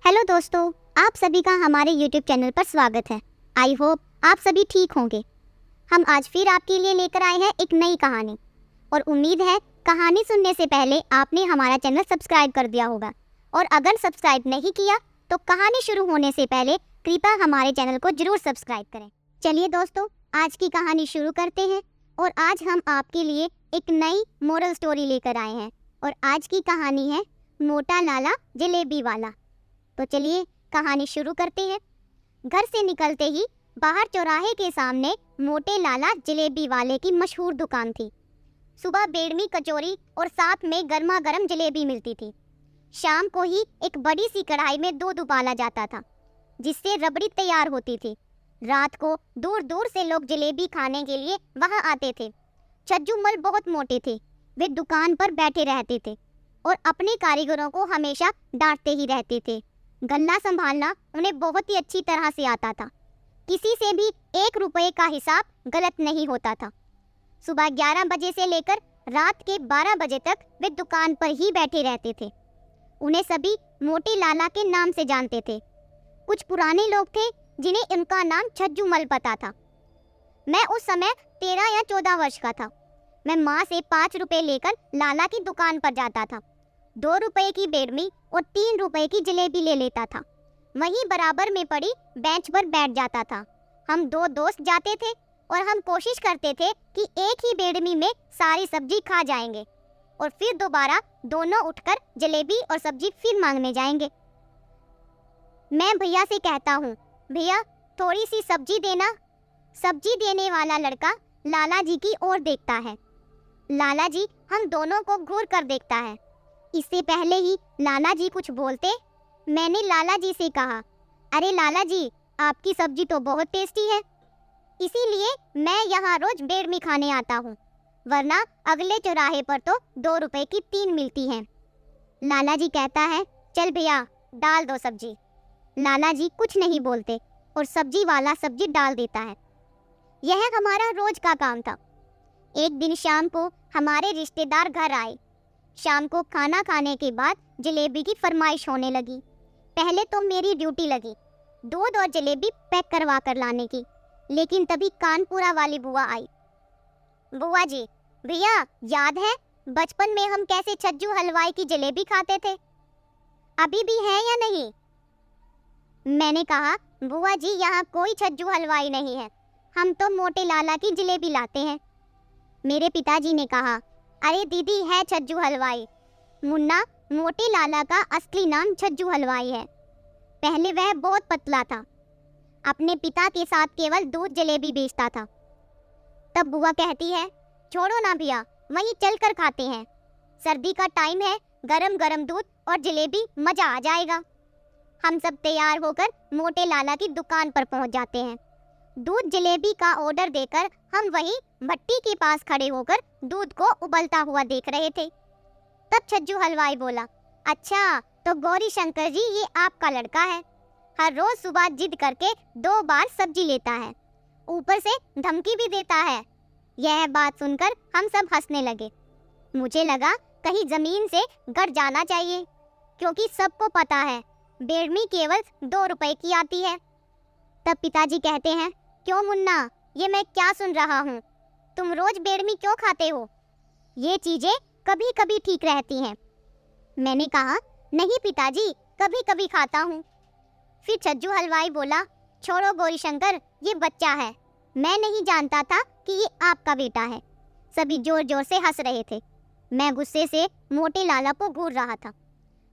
Hello दोस्तों, आप सभी का हमारे YouTube चैनल पर स्वागत है। आई होप आप सभी ठीक होंगे। हम आज फिर आपके लिए लेकर आए हैं एक नई कहानी और उम्मीद है कहानी सुनने से पहले आपने हमारा चैनल सब्सक्राइब कर दिया होगा और अगर सब्सक्राइब नहीं किया तो कहानी शुरू होने से पहले कृपया हमारे चैनल को जरूर सब्सक्राइब करें। चलिए दोस्तों, आज की कहानी शुरू करते हैं और आज हम आपके लिए एक नई मोरल स्टोरी लेकर आए हैं और आज की कहानी है मोटा लाला जलेबी वाला। तो चलिए कहानी शुरू करते हैं। घर से निकलते ही बाहर चौराहे के सामने मोटे लाला जलेबी वाले की मशहूर दुकान थी। सुबह बेड़मी कचौरी और साथ में गर्मा गर्म जलेबी मिलती थी। शाम को ही एक बड़ी सी कढ़ाई में दूध उबाला जाता था जिससे रबड़ी तैयार होती थी। रात को दूर दूर से लोग जलेबी खाने के लिए वहां आते थे। छज्जूमल बहुत मोटे थे, वे दुकान पर बैठे रहते थे और अपने कारीगरों को हमेशा डांटते ही रहते थे। गल्ला संभालना उन्हें बहुत ही अच्छी तरह से आता था। किसी से भी 1 रुपये का हिसाब गलत नहीं होता था। सुबह 11 बजे से लेकर रात के 12 बजे तक वे दुकान पर ही बैठे रहते थे। उन्हें सभी मोटे लाला के नाम से जानते थे। कुछ पुराने लोग थे जिन्हें इनका नाम छज्जूमल पता था। मैं उस समय 13 या 14 वर्ष का था। मैं माँ से 5 रुपये लेकर लाला की दुकान पर जाता था। 2 रुपये की बेड़मी और 3 रुपये की जलेबी ले लेता था। वहीं बराबर में पड़ी बेंच पर बैठ जाता था। हम 2 दोस्त जाते थे और हम कोशिश करते थे कि एक ही बेड़मी में सारी सब्जी खा जाएंगे और फिर दोबारा दोनों उठकर जलेबी और सब्जी फिर मांगने जाएंगे। मैं भैया से कहता हूँ, भैया थोड़ी सी सब्जी देना। सब्जी देने वाला लड़का लाला जी की ओर देखता है। लाला जी हम दोनों को घूर कर देखता है। इससे पहले ही लाला जी कुछ बोलते, मैंने लाला जी से कहा, अरे लाला जी आपकी सब्जी तो बहुत टेस्टी है, इसीलिए मैं यहाँ रोज बेड़मी खाने आता हूँ, वरना अगले चौराहे पर तो 2 रुपए की 3 मिलती हैं। लाला जी कहता है, चल भैया डाल दो सब्जी। लाला जी कुछ नहीं बोलते और सब्जी वाला सब्जी डाल देता है। यह हमारा रोज का काम था। एक दिन शाम को हमारे रिश्तेदार घर आए। शाम को खाना खाने के बाद जलेबी की फरमाइश होने लगी। पहले तो मेरी ड्यूटी लगी दूध और जलेबी पैक करवा कर लाने की, लेकिन तभी कानपुरा वाली बुआ आई। बुआ जी, भैया याद है बचपन में हम कैसे छज्जू हलवाई की जलेबी खाते थे, अभी भी है या नहीं? मैंने कहा, बुआ जी यहाँ कोई छज्जू हलवाई नहीं है, हम तो मोटे लाला की जलेबी लाते हैं। मेरे पिताजी ने कहा, अरे दीदी है छज्जू हलवाई, मुन्ना मोटे लाला का असली नाम छज्जू हलवाई है। पहले वह बहुत पतला था, अपने पिता के साथ केवल दूध जलेबी बेचता था। तब बुआ कहती है, छोड़ो ना भैया वहीं चल कर खाते हैं, सर्दी का टाइम है, गरम गरम दूध और जलेबी, मजा आ जाएगा। हम सब तैयार होकर मोटे लाला की दुकान पर पहुंच जाते हैं। दूध जलेबी का ऑर्डर देकर हम वहीं भट्टी के पास खड़े होकर दूध को उबलता हुआ देख रहे थे। तब छज्जू हलवाई बोला, अच्छा तो गौरी शंकर जी ये आपका लड़का है, हर रोज सुबह जिद करके 2 बार सब्जी लेता है, ऊपर से धमकी भी देता है। यह बात सुनकर हम सब हंसने लगे। मुझे लगा कहीं जमीन से गड़ जाना चाहिए, क्योंकि सबको पता है बेड़मी केवल 2 रुपए की आती है। तब पिताजी कहते हैं, क्यों मुन्ना, ये मैं क्या सुन रहा हूँ, तुम रोज बेड़मी क्यों खाते हो? ये चीजें कभी कभी ठीक रहती हैं। मैंने कहा, नहीं पिताजी कभी कभी खाता हूँ। फिर छज्जू हलवाई बोला, छोड़ो गौरी शंकर, ये बच्चा है, मैं नहीं जानता था कि ये आपका बेटा है। सभी जोर जोर से हंस रहे थे। मैं गुस्से से मोटे लाला को घूर रहा था।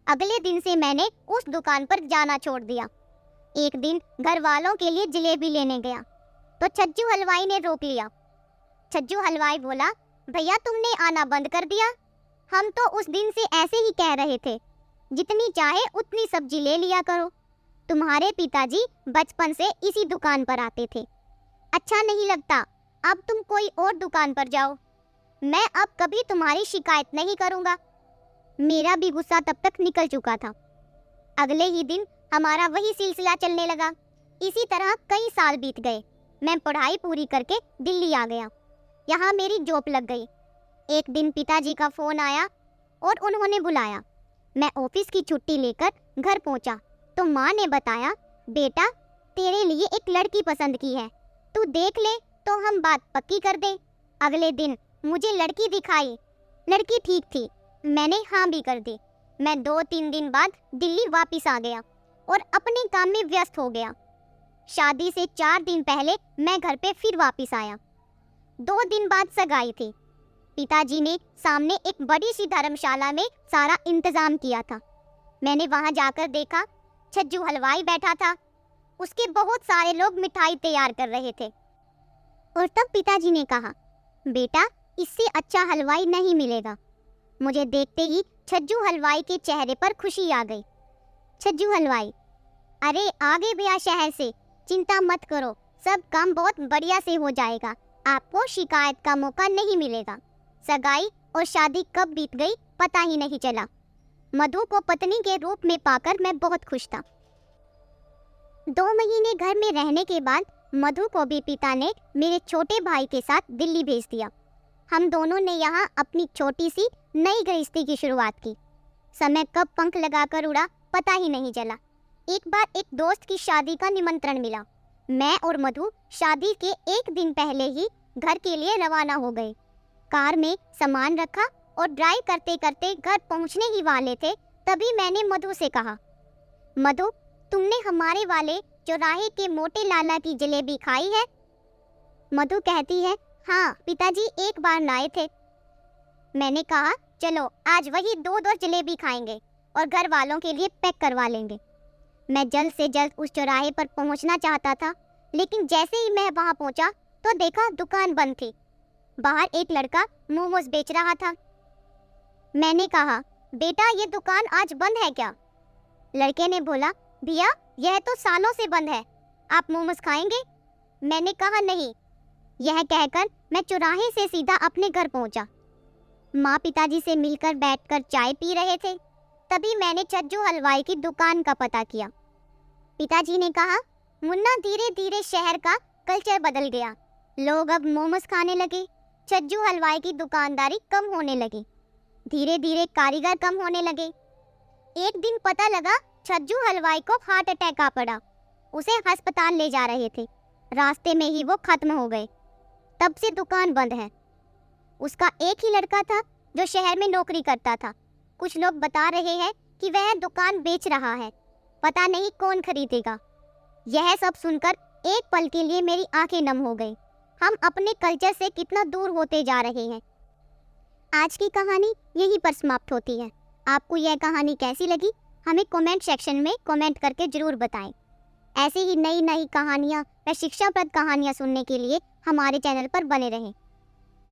अगले दिन से मैंने उस दुकान पर जाना छोड़ दिया। एक दिन घर वालों के लिए जलेबी लेने गया तो छज्जू हलवाई ने रोक लिया। छज्जू हलवाई बोला, भैया तुमने आना बंद कर दिया, हम तो उस दिन से ऐसे ही कह रहे थे, जितनी चाहे उतनी सब्जी ले लिया करो, तुम्हारे पिताजी बचपन से इसी दुकान पर आते थे, अच्छा नहीं लगता, अब तुम कोई और दुकान पर जाओ, मैं अब कभी तुम्हारी शिकायत नहीं करूँगा। मेरा भी गुस्सा तब तक निकल चुका था। अगले ही दिन हमारा वही सिलसिला चलने लगा। इसी तरह कई साल बीत गए। मैं पढ़ाई पूरी करके दिल्ली आ गया, यहाँ मेरी जॉब लग गई। एक दिन पिताजी का फोन आया और उन्होंने बुलाया। मैं ऑफिस की छुट्टी लेकर घर पहुंचा तो माँ ने बताया, बेटा तेरे लिए एक लड़की पसंद की है, तू देख ले तो हम बात पक्की कर दें। अगले दिन मुझे लड़की दिखाई, लड़की ठीक थी, मैंने हाँ भी कर दी। मैं 2-3 दिन बाद दिल्ली वापस आ गया और अपने काम में व्यस्त हो गया। शादी से 4 दिन पहले मैं घर पे फिर वापस आया। 2 दिन बाद सगाई थी। पिताजी ने सामने एक बड़ी सी धर्मशाला में सारा इंतजाम किया था। मैंने वहां जाकर देखा, छज्जू हलवाई बैठा था, उसके बहुत सारे लोग मिठाई तैयार कर रहे थे। और तब पिताजी ने कहा, बेटा इससे अच्छा हलवाई नहीं मिलेगा। मुझे देखते ही छज्जू हलवाई के चेहरे पर खुशी आ गई। छज्जू हलवाई, अरे आ गए भैया शहर से, चिंता मत करो, सब काम बहुत बढ़िया से हो जाएगा, आपको शिकायत का मौका नहीं मिलेगा। सगाई और शादी कब बीत गई पता ही नहीं चला। मधु को पत्नी के रूप में पाकर मैं बहुत खुश था। 2 महीने घर में रहने के बाद मधु को भी पिता ने मेरे छोटे भाई के साथ दिल्ली भेज दिया। हम दोनों ने यहाँ अपनी छोटी सी नई गृहस्थी की शुरुआत की। समय कब पंख लगाकर उड़ा पता ही नहीं चला। एक बार एक दोस्त की शादी का निमंत्रण मिला। मैं और मधु शादी के 1 दिन पहले ही घर के लिए रवाना हो गए। कार में सामान रखा और ड्राइव करते करते घर पहुंचने ही वाले थे, तभी मैंने मधु से कहा, मधु तुमने हमारे वाले चौराहे के मोटे लाला की जलेबी खाई है? मधु कहती है, हाँ पिताजी एक बार लाए थे। मैंने कहा, चलो आज वही 2-2 जलेबी खाएंगे और घर वालों के लिए पैक करवा लेंगे। मैं जल्द से जल्द उस चौराहे पर पहुंचना चाहता था, लेकिन जैसे ही मैं वहां पहुंचा तो देखा दुकान बंद थी। बाहर एक लड़का मोमोज बेच रहा था। मैंने कहा, बेटा ये दुकान आज बंद है क्या? लड़के ने बोला, भैया यह तो सालों से बंद है, आप मोमोज खाएंगे? मैंने कहा नहीं। यह कहकर मैं चौराहे से सीधा अपने घर पहुंचा। माँ पिताजी से मिलकर बैठकर चाय पी रहे थे, तभी मैंने छज्जू हलवाई की दुकान का पता किया। पिताजी ने कहा, मुन्ना धीरे धीरे शहर का कल्चर बदल गया, लोग अब मोमोज खाने लगे, छज्जू हलवाई की दुकानदारी कम होने लगी, धीरे धीरे कारीगर कम होने लगे। एक दिन पता लगा छज्जू हलवाई को हार्ट अटैक आ पड़ा, उसे अस्पताल ले जा रहे थे, रास्ते में ही वो खत्म हो गए। तब से दुकान बंद है। उसका एक ही लड़का था जो शहर में नौकरी करता था। कुछ लोग बता रहे हैं कि वह दुकान बेच रहा है, पता नहीं कौन खरीदेगा। यह सब सुनकर एक पल के लिए मेरी आंखें नम हो गई। हम अपने कल्चर से कितना दूर होते जा रहे हैं। आज की कहानी यहीं पर समाप्त होती है। आपको यह कहानी कैसी लगी हमें कमेंट सेक्शन में कमेंट करके जरूर बताएं। ऐसी ही नई नई कहानियाँ व शिक्षाप्रद कहानियाँ सुनने के लिए हमारे चैनल पर बने रहें।